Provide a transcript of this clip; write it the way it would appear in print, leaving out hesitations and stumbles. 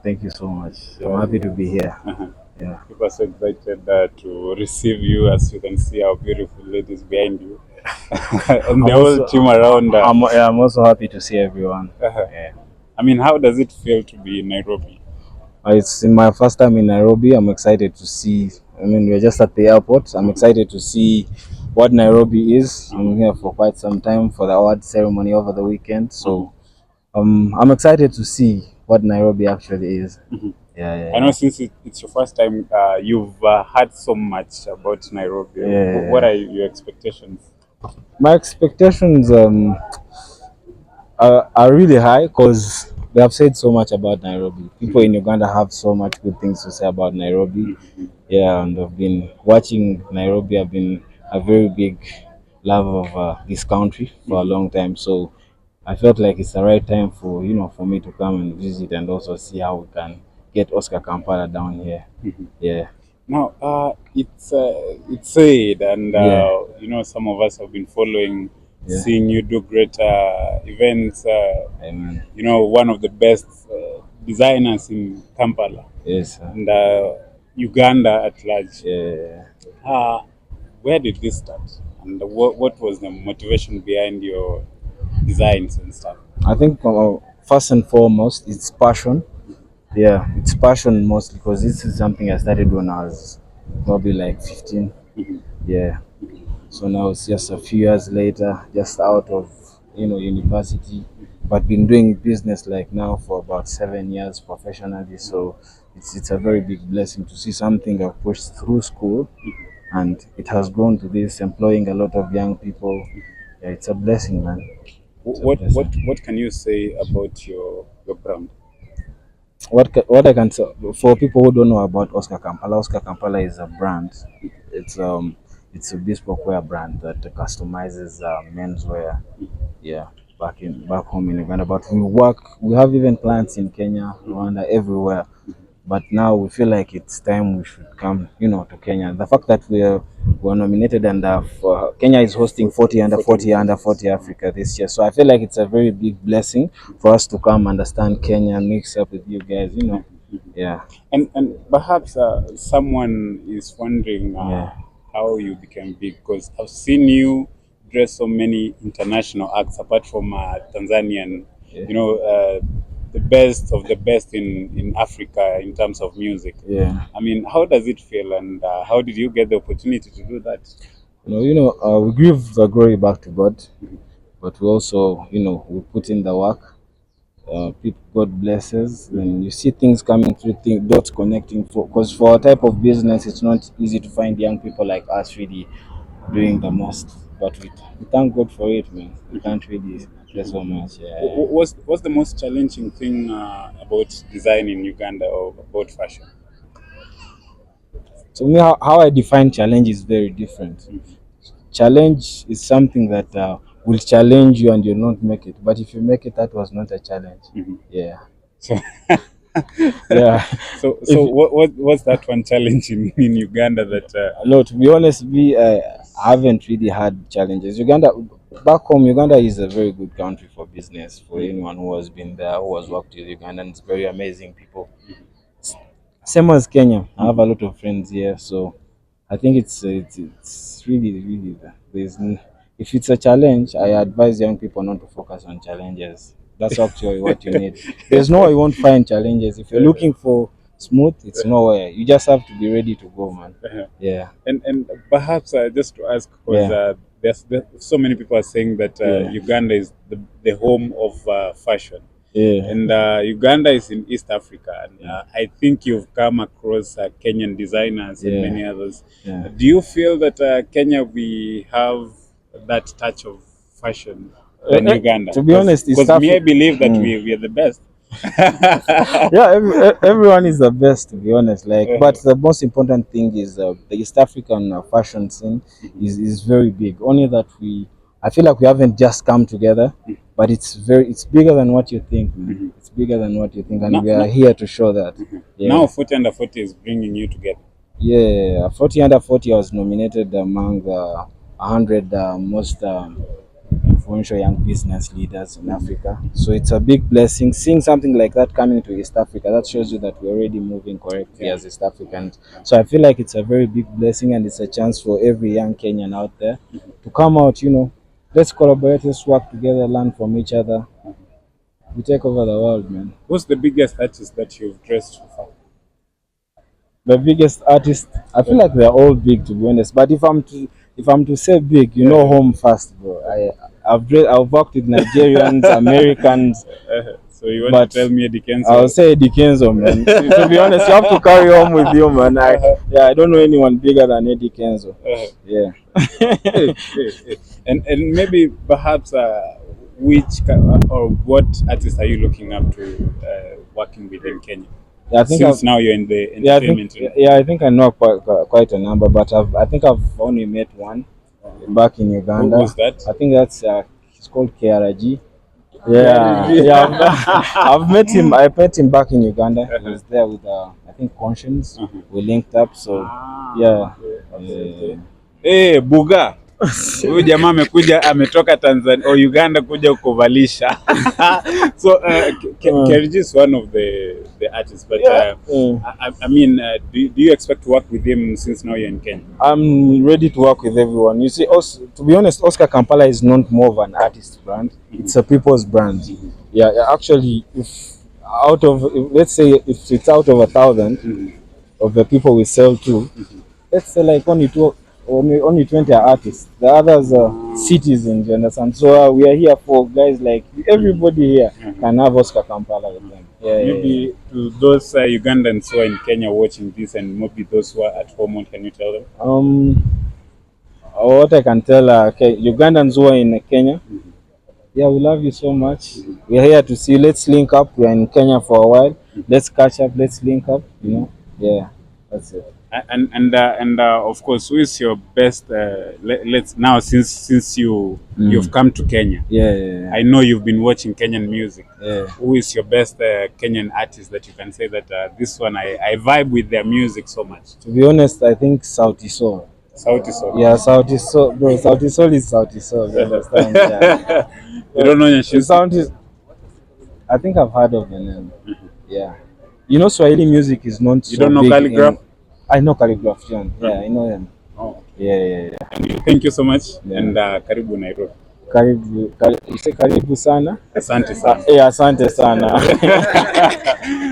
Thank you so much. I'm Yeah, happy to be here. uh-huh. Yeah. People are so excited to receive you. As you can see, our beautiful ladies behind you, and the I'm whole also team around. I'm also happy to see everyone. Uh-huh. Yeah. I mean, how does it feel to be in Nairobi? It's in my first time in Nairobi. I'm excited to see. I mean, we're just at the airport. I'm excited to see what Nairobi is. I'm here for quite some time for the award ceremony over the weekend. Mhm. So I'm excited to see what Nairobi actually is. Yeah, yeah, I know yeah. since it's your first time, you've heard so much about Nairobi. Yeah, yeah, What yeah. are your expectations? My expectations are really high because they have said so much about Nairobi. People in Uganda have so much good things to say about Nairobi. Yeah, and I've been watching Nairobi. I've been a very big love of this country for a long time. So I felt like it's the right time for for me to come and visit and also see how we can get Oscar Kampala down here. Yeah, Now, it's said, and yeah, some of us have been following, yeah. seeing you do great events. Amen. One of the best designers in Kampala Yes. and Uganda at large. Yeah. Uh, where did this start? And what was the motivation behind your designs and stuff? I think first and foremost, it's passion. Yeah, it's passion mostly because this is something I started when I was probably like 15. Mhm. Yeah. So now it's just a few years later, just out of university, but been doing business like now for about 7 years professionally. So it's a very big blessing to see something I've pushed through school and it has grown to this, employing a lot of young people. Yeah, it's a blessing, man. It's a blessing. What can you say about your brand? What I can say for people who don't know about Oscar Kampala is a brand. It's um it's a bespoke wear brand that customizes menswear. Yeah, back home in Uganda. But we have even clients in Kenya, Rwanda, everywhere. But now we feel like it's time we should come, to Kenya. The fact that we're nominated and for Kenya is hosting 40 under 40 40 under countries. 40 Africa this year. So I feel like it's a very big blessing for us to come understand Kenya, mix up with you guys. Yeah, And perhaps someone is wondering yeah, how you became big because I've seen you dress so many international acts apart from Tanzanian, yeah, the best of the best in Africa in terms of music. yeah. I mean, how does it feel and how did you get the opportunity to do that? We give the glory back to God, but we also, we put in the work. People God blesses, then you see things coming through, dots connecting. For our type of business, it's not easy to find young people like us really doing the most. But we thank God for it, man. We can't really say so much. Yeah. What's the most challenging thing about design in Uganda or about fashion? To me, how I define challenge is very different. Challenge is something that will challenge you and you'll not make it. But if you make it, that was not a challenge. Mhm. Yeah. So, Yeah. so if what's that one challenge in Uganda that No, to be honest, we haven't really had challenges. Back home, Uganda is a very good country for business. For anyone who has been there, who has worked with Uganda, and it's very amazing people. Same as Kenya, I have a lot of friends here, so I think it's really if it's a challenge, I advise young people not to focus on challenges. That's actually what you need. There's no you won't find challenges. If you're looking for smooth, it's nowhere. You just have to be ready to go, man. Yeah, and perhaps just to ask because yeah, there's so many people are saying that yeah, Uganda is the home of fashion. Yeah. And Uganda is in East Africa, and I think you've come across Kenyan designers and Yeah. many others. Yeah. Do you feel that Kenya we have that touch of fashion than Uganda? To be honest, East Because me, I Africa. believe that we are the best. Yeah, everyone is the best, to be honest. Like, but the most important thing is the East African fashion scene is very big. Only that I feel like we haven't just come together, but it's bigger than what you think, man. It's bigger than what you think, and No, we are no. here to show that. Yeah. Now 40 under 40 is bringing you together. Yeah, 40 under 40 I was nominated among the 100 most influential young business leaders in Africa. So it's a big blessing. Seeing something like that coming to East Africa, that shows you that we're already moving correctly as East Africans. So I feel like it's a very big blessing, and it's a chance for every young Kenyan out there to come out, let's collaborate, let's work together, learn from each other. We take over the world, man. Who's the biggest artist that you've dressed so far? The biggest artist, I feel like they're all big, to be honest. But if I'm to say big, home first, bro. I've worked with Nigerians, Americans, So you want but to tell me Eddie Kenzo? I'll say Eddie Kenzo, man. To be honest, you have to carry home with you, man. I don't know anyone bigger than Eddie Kenzo. Yeah. And maybe perhaps or what artists are you looking up to working with in Kenya? Yeah, I think Since now you're in the entertainment. I think I know quite a number, but I think I've only met one back in Uganda. Who was that? I think he's called KRG. Yeah, yeah. I've met him. I met him back in Uganda. He was there with I think Conscience. We linked up. So yeah. Hey, Buga. Huyu jamaa ametoka Tanzania or Uganda kuja kuvalisha. So KRG is one of the artists, but I mean, do you expect to work with him since now you're in Kenya? I'm ready to work with everyone. You see, to be honest, Oscar Kampala is not more of an artist brand. It's a people's brand. Yeah, actually, let's say if it's out of 1,000 of the people we sell to, let's say like only 20 are artists. The others are citizens, you understand? So we are here for guys like everybody here can have Oscar Kampala with them. Maybe to those Ugandans who are in Kenya watching this, and maybe those who are at home, what can you tell them? What I can tell Ugandans who are in Kenya, yeah, we love you so much. We're here to see you. Let's link up. We're in Kenya for a while. Let's catch up. Let's link up. Yeah, that's it. And of course, who is your best? Let's now, since you've come to Kenya. Yeah. I know you've been watching Kenyan music. Yeah. Who is your best Kenyan artist that you can say that this one I vibe with their music so much? To be honest, I think Sauti Sol. Sauti Sol. Yeah, Sauti Sol, bro. Sauti Sol is Sauti Sol. You understand? Yeah. You don't know your I think I've heard of the name. Yeah. Swahili music is not so You don't know big Calligraph? I know Calligraph, yeah. I know him. Oh. Yeah. Thank you so much. Yeah. And karibu Nairobi. You say karibu sana? Asante sana. Yeah, asante sana.